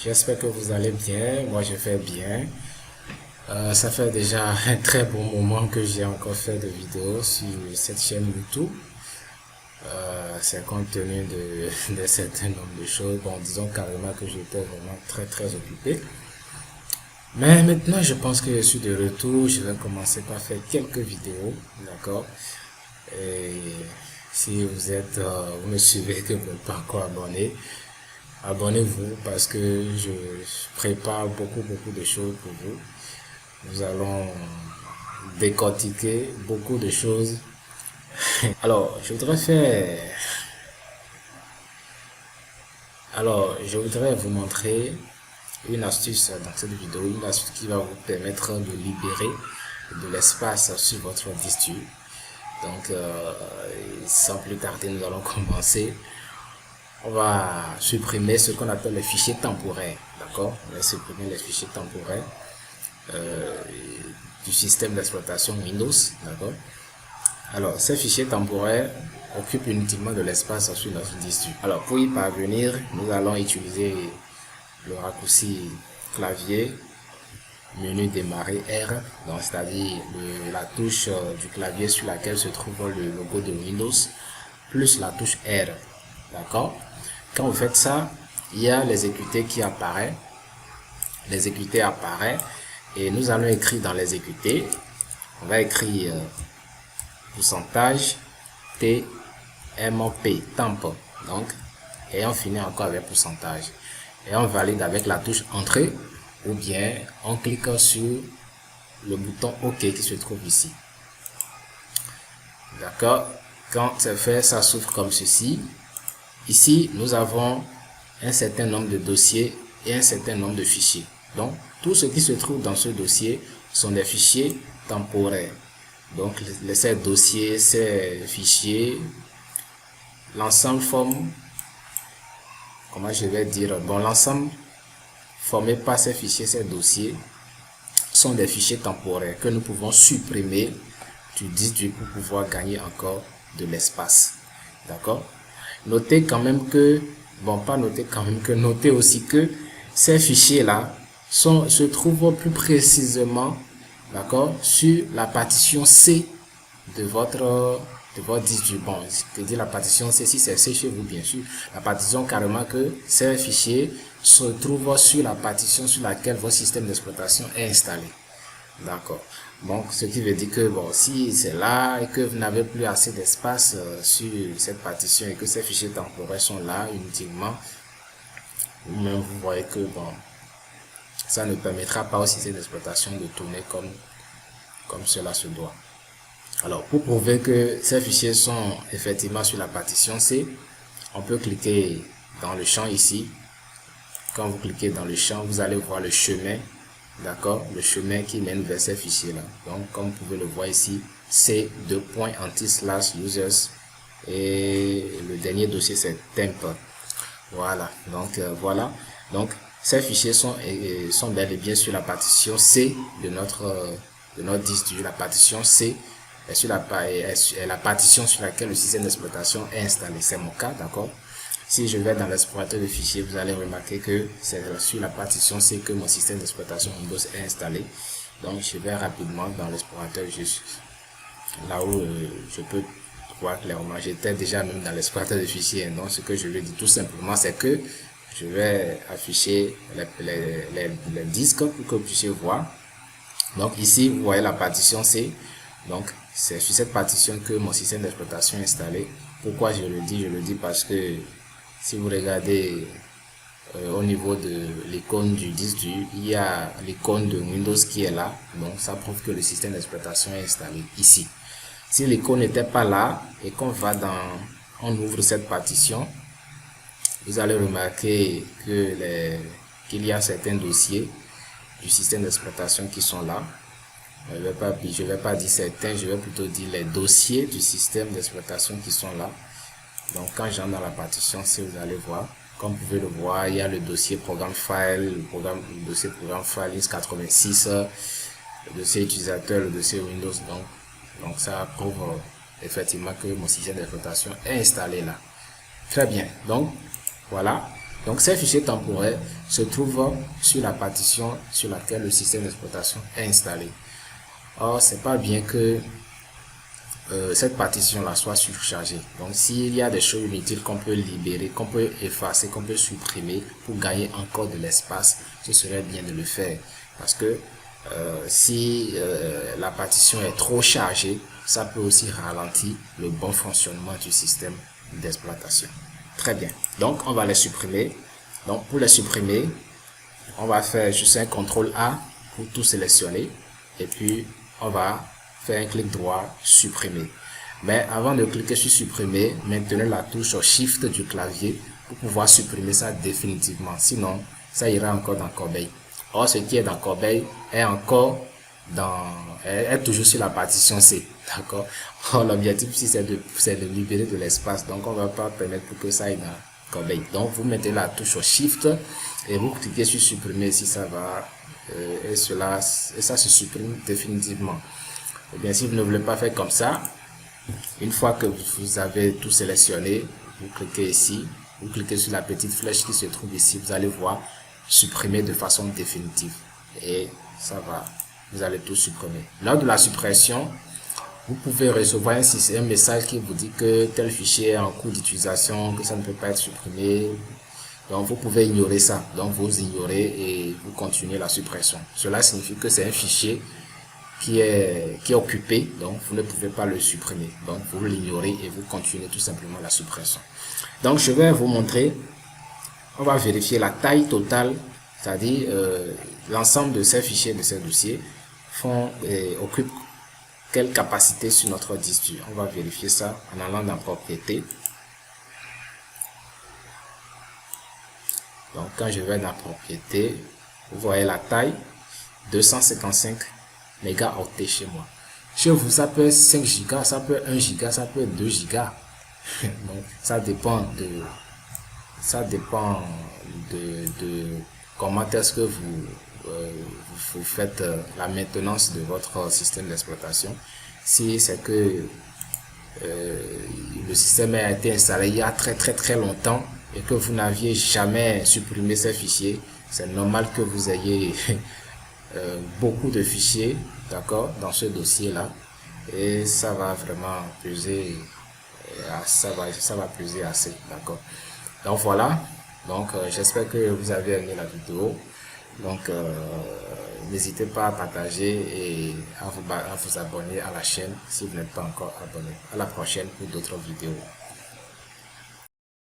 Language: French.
J'espère que vous allez bien. Moi, je vais bien. Ça fait déjà un très bon moment que j'ai encore fait de vidéos sur cette chaîne YouTube. C'est compte tenu de certains nombres de choses. Bon, disons carrément que j'étais vraiment très occupé. Mais maintenant, je pense que je suis de retour. Je vais commencer par faire quelques vidéos, d'accord? Et si vous me suivez que vous n'êtes pas encore abonné, abonnez-vous parce que je prépare beaucoup de choses pour vous. Nous allons décortiquer beaucoup de choses. Alors, je voudrais vous montrer une astuce dans cette vidéo, une astuce qui va vous permettre de libérer de l'espace sur votre disque dur. Donc, sans plus tarder, nous allons commencer. On va supprimer ce qu'on appelle les fichiers temporaires, d'accord? On va supprimer les fichiers temporaires du système d'exploitation Windows, d'accord? Alors, ces fichiers temporaires occupent inutilement de l'espace sur notre disque dur. Alors, pour y parvenir, nous allons utiliser le raccourci clavier, menu démarrer R, donc c'est-à-dire la touche du clavier sur laquelle se trouve le logo de Windows, plus la touche R, d'accord? Quand vous faites ça, il y a l'exécuté qui apparaît. L'exécuté apparaît et nous allons écrire dans l'exécuté. On va écrire pourcentage TMP, temp. Donc, et on finit encore avec pourcentage. Et on valide avec la touche entrée ou bien en cliquant sur le bouton OK qui se trouve ici. D'accord? Quand c'est fait, ça s'ouvre comme ceci. Ici, nous avons un certain nombre de dossiers et un certain nombre de fichiers. Donc, tout ce qui se trouve dans ce dossier sont des fichiers temporaires. Donc, ces dossiers, ces fichiers, l'ensemble forme, comment je vais dire, bon, l'ensemble formé par ces fichiers, ces dossiers, sont des fichiers temporaires que nous pouvons supprimer du disque dur pour pouvoir gagner encore de l'espace. D'accord? Notez quand même que, bon, pas noter quand même que, notez aussi que ces fichiers-là se trouvent plus précisément, d'accord, sur la partition C de votre disque dur. Bon, je dis la partition C, si c'est C chez vous, bien sûr, la partition carrément que ces fichiers se trouvent sur la partition sur laquelle votre système d'exploitation est installé. D'accord. Donc, ce qui veut dire que, bon, si c'est là et que vous n'avez plus assez d'espace sur cette partition et que ces fichiers temporaires sont là inutilement, vous-même, vous voyez que, bon, ça ne permettra pas au système d'exploitation de tourner comme cela se doit. Alors, pour prouver que ces fichiers sont effectivement sur la partition C, on peut cliquer dans le champ ici. Quand vous cliquez dans le champ, vous allez voir le chemin. D'accord, le chemin qui mène vers ces fichiers là. Donc comme vous pouvez le voir ici, c'est .anti/users et le dernier dossier c'est temp. Voilà, donc voilà. Donc ces fichiers sont bel et bien sur la partition C de notre disque dur. La partition C est sur la partition sur laquelle le système d'exploitation est installé. C'est mon cas, d'accord. Si je vais dans l'explorateur de fichiers, vous allez remarquer que c'est sur la partition C que mon système d'exploitation Windows est installé. Donc, je vais rapidement dans l'explorateur, là où je peux voir clairement. J'étais déjà même dans l'explorateur de fichiers. Donc, ce que je veux dire tout simplement, c'est que je vais afficher les disques pour que vous puissiez voir. Donc, ici, vous voyez la partition C. Donc, c'est sur cette partition que mon système d'exploitation est installé. Pourquoi je le dis? Je le dis parce que si vous regardez au niveau de l'icône du disque dur, il y a l'icône de Windows qui est là. Donc, ça prouve que le système d'exploitation est installé ici. Si l'icône n'était pas là et qu'on va on ouvre cette partition, vous allez remarquer qu'il y a certains dossiers du système d'exploitation qui sont là. Je vais pas dire certains, je vais plutôt dire les dossiers du système d'exploitation qui sont là. Donc, quand j'entre dans la partition C, vous allez voir, comme vous pouvez le voir, il y a le dossier programme file, le dossier programme file x86, le dossier utilisateur, le dossier Windows. Donc ça prouve effectivement que mon système d'exploitation est installé là. Très bien. Donc, voilà. Donc ces fichiers temporaires se trouvent sur la partition sur laquelle le système d'exploitation est installé. Or, c'est pas bien que cette partition-là soit surchargée. Donc, s'il y a des choses inutiles qu'on peut libérer, qu'on peut effacer, qu'on peut supprimer pour gagner encore de l'espace, ce serait bien de le faire. Parce que si la partition est trop chargée, ça peut aussi ralentir le bon fonctionnement du système d'exploitation. Très bien. Donc, on va les supprimer. Donc, pour les supprimer, on va faire juste un CTRL A pour tout sélectionner. Et puis, on va faire un clic droit, supprimer. Mais avant de cliquer sur supprimer, maintenez la touche Shift du clavier pour pouvoir supprimer ça définitivement. Sinon, ça ira encore dans Corbeille. Or, ce qui est dans Corbeille est encore est toujours sur la partition C. D'accord? Or, l'objectif ici, c'est de libérer de l'espace. Donc, on ne va pas permettre pour que ça aille dans Corbeille. Donc, vous mettez la touche Shift et vous cliquez sur supprimer ici, ça va et ça se supprime définitivement. Et bien, si vous ne voulez pas faire comme ça, une fois que vous avez tout sélectionné, vous cliquez ici, vous cliquez sur la petite flèche qui se trouve ici, vous allez voir supprimer de façon définitive. Et ça va, vous allez tout supprimer. Lors de la suppression, vous pouvez recevoir un message qui vous dit que tel fichier est en cours d'utilisation, que ça ne peut pas être supprimé. Donc, vous pouvez ignorer ça. Donc, vous ignorez et vous continuez la suppression. Cela signifie que c'est un fichier qui est occupé, donc vous ne pouvez pas le supprimer. Donc, vous l'ignorez et vous continuez tout simplement la suppression. Donc, je vais vous montrer, on va vérifier la taille totale, c'est-à-dire l'ensemble de ces fichiers, de ces dossiers, occupent quelle capacité sur notre disque dur. On va vérifier ça en allant dans Propriétés. Donc, quand je vais dans Propriétés, vous voyez la taille, 255 mégaoctets chez moi. Chez vous, ça peut être 5 gigas, ça peut être 1 giga, ça peut être 2 gigas. Donc, ça dépend de comment est-ce que vous faites la maintenance de votre système d'exploitation. Si c'est que le système a été installé il y a très longtemps et que vous n'aviez jamais supprimé ces fichiers, c'est normal que vous ayez beaucoup de fichiers, d'accord, dans ce dossier là, et ça va vraiment peser, ça va peser assez, d'accord. Donc voilà, donc j'espère que vous avez aimé la vidéo. Donc n'hésitez pas à partager et à vous abonner à la chaîne si vous n'êtes pas encore abonné. À la prochaine pour d'autres vidéos.